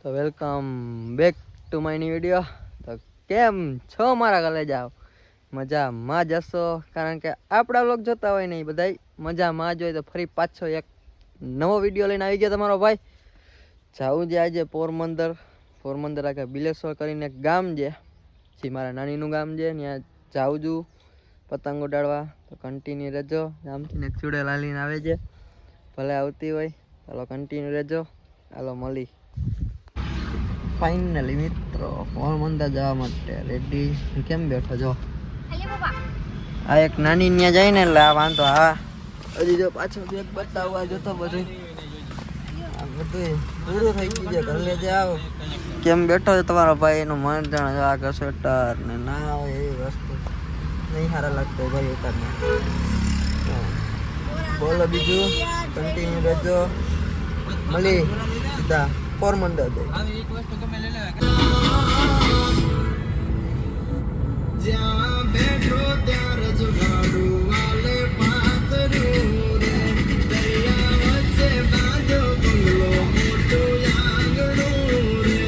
તો welcome back to my new video. તો કેમ છો મારા કલેજા? મજામાં જશો, કારણ કે આપણા વ્લોગ જોતા હોય ને એ બધા મજામાં જ હોય. તો ફરી પાછો એક નવો વિડીયો લઈને આવી ગયો તમારો ભાઈ. જાવું છે આજે પોરબંદર આખે બિલેશ્વર કરીને એક ગામ છે, જે મારા નાનીનું ગામ છે. ત્યાં જાઉં છું પતંગ ઉડાડવા. તો કન્ટિન્યુ રહેજો. ગામથી ને ચૂડેલ હાલીને આવે છે, ભલે આવતી હોય. ચાલો કન્ટિન્યુ રહેજો. ચાલો મળી. ફાઇનલી મિત્રો પોરબંદર જવા માટે રેડી. કેમ બેઠો જો? આ એક નાની ત્યાં જાય ને એટલે આ વાંધો. હા હજી જો પાછો બેગ બતાવવા જોતો બધું બધું પૂરું થઈ ગયું છે. ઘર લેજે આવો. કેમ બેઠો છે તમારો ભાઈ? એનું મન જાણે આ સ્વેટર ને ના હોય એવી વસ્તુ નહીં સારા લાગતો ભાઈ ઉતારને. બોલો બીજું, કન્ટિન્યુ રહેજો. મળી સીધા પોરબંદર જ્યાં બેઠો ત્યાં રજવાડું વાલે પાતરું રે, દરિયા વચ્ચે બાંધો બંગલો મોટું આંગણું રે.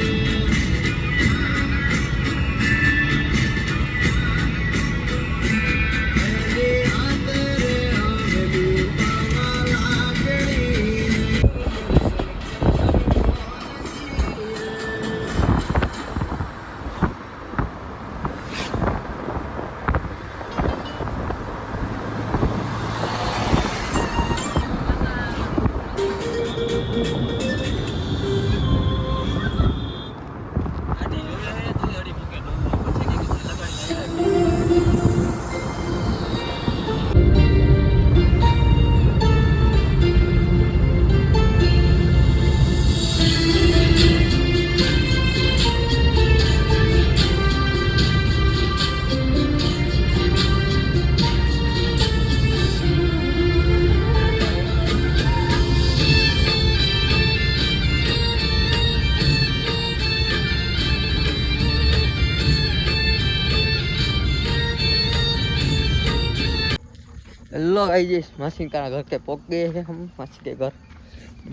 हेलो गाइस, मासी का घर के पहुंच गए हैं हम. मासी के घर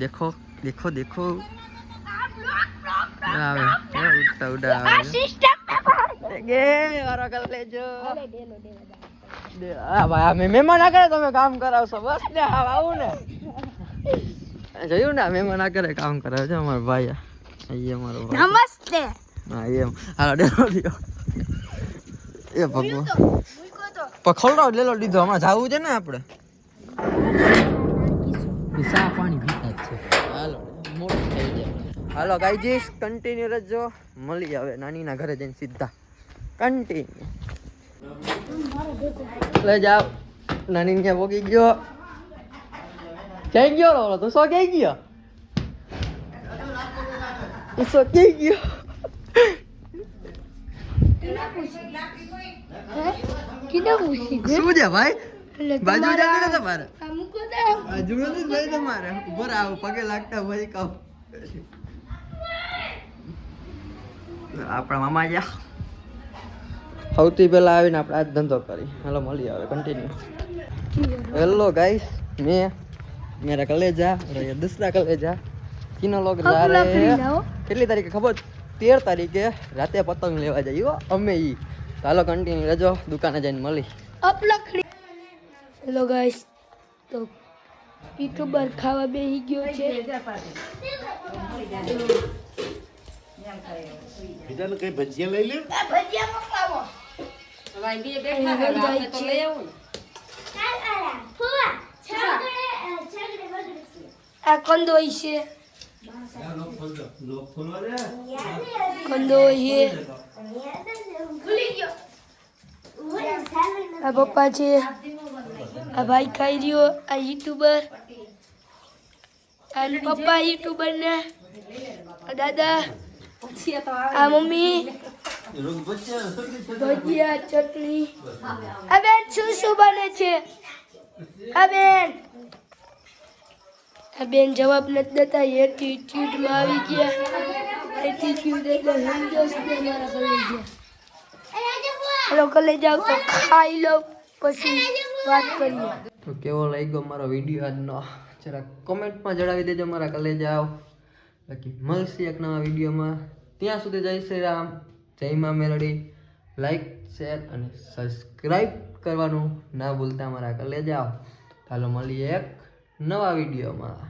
देखो देखो देखो. उड़ा उड़ा वारा कर ले जो. आ भाई मैं मेहमान आ करे તમે કામ કરાવશો બસ ને. આવું ને જોયું ને, મહેમાન આ કરે કામ કરાવે છે અમારો ભાઈ. અહીંયા અમારો ભાઈ. નમસ્તે. હા એમ હાલો ડેલો દીધો. એ ભગવાન પખોડો લેલો દીધો. હમણાં જાવું છે ને આપણે. સા પાણી પીતા જ છે. હાલો મોટું થઈ જાય. હાલો ગાઈજીસ કન્ટિન્યુ રહેજો. મળી આવે નાનીના ઘરે જઈને સીધા કન્ટિન્યુ. લે જાવ. નાની ક્યાં પોગી ગયો? ક્યાં ગયો રો? તો સો ક્યાં ગયો? સો ક્યાં ગયો? શું છે ભાઈ? બાજુ જાને તમારે બાજુ નથી ભાઈ તમારે. ઉપર આવો પગે લાગતા ભાઈ કહો. આપણા મામા ગયા. સૌથી પહેલા આવીને આપણે આજ ધંધો કરી. હાલો મળી આવે કન્ટિન્યુ. હેલો ગાઈસ, મેં मेरा कलेजा और ये दूसरा कलेजा तीनों लोग जा रहे हैं. કેટલી તારીખે ખબર? 13 તારીખે રાતે પતંગ લેવા જઈએ અમે. ઈ ચાલો કન્ટિન્યુ રહેજો. દુકાને જઈને મળી. હેલો ગાઈસ, તો યુટ્યુબર ખાવા બેસી ગયો છે. બીજાને કઈ ભજીયા લઈ લે. ભજીયા મોકલાવો. ભાઈ બે બેઠા હતા તો લઈ આવું. આ કંદોઈ છે. કંદોઈ છે. આ પપ્પા છે. આ ભાઈ ખાઈ રહ્યો. આ યુટ્યુબર. આ પપ્પા યુટ્યુબર ને. આ દાદા. આ મમ્મી. ભજીયા ચટણી. આ બેન શું બને છે? આ બેન જવાબ નથી દેતા. એટીટ્યુડમાં આવી ગયા. એટીટ્યુડ એટલે સમજો ને મારા કલેજા. હેલો કલેજા, તો ખાઈ લો પછી વાત કરીએ. તો કેવો લાગ્યો મારો વિડીયો આજનો? જરા કોમેન્ટમાં જણાવી દેજો મારા કલેજા. બાકી મળશે એક નવા વિડીયોમાં. ત્યાં સુધી જય શ્રી રામ, જય મા મેલડી. લાઈક, શેર અને સબસ્ક્રાઈબ કરવાનું ના ભૂલતા મારા કલેજાઓ. ચાલો મળીએ એક નવા વિડીયોમાં.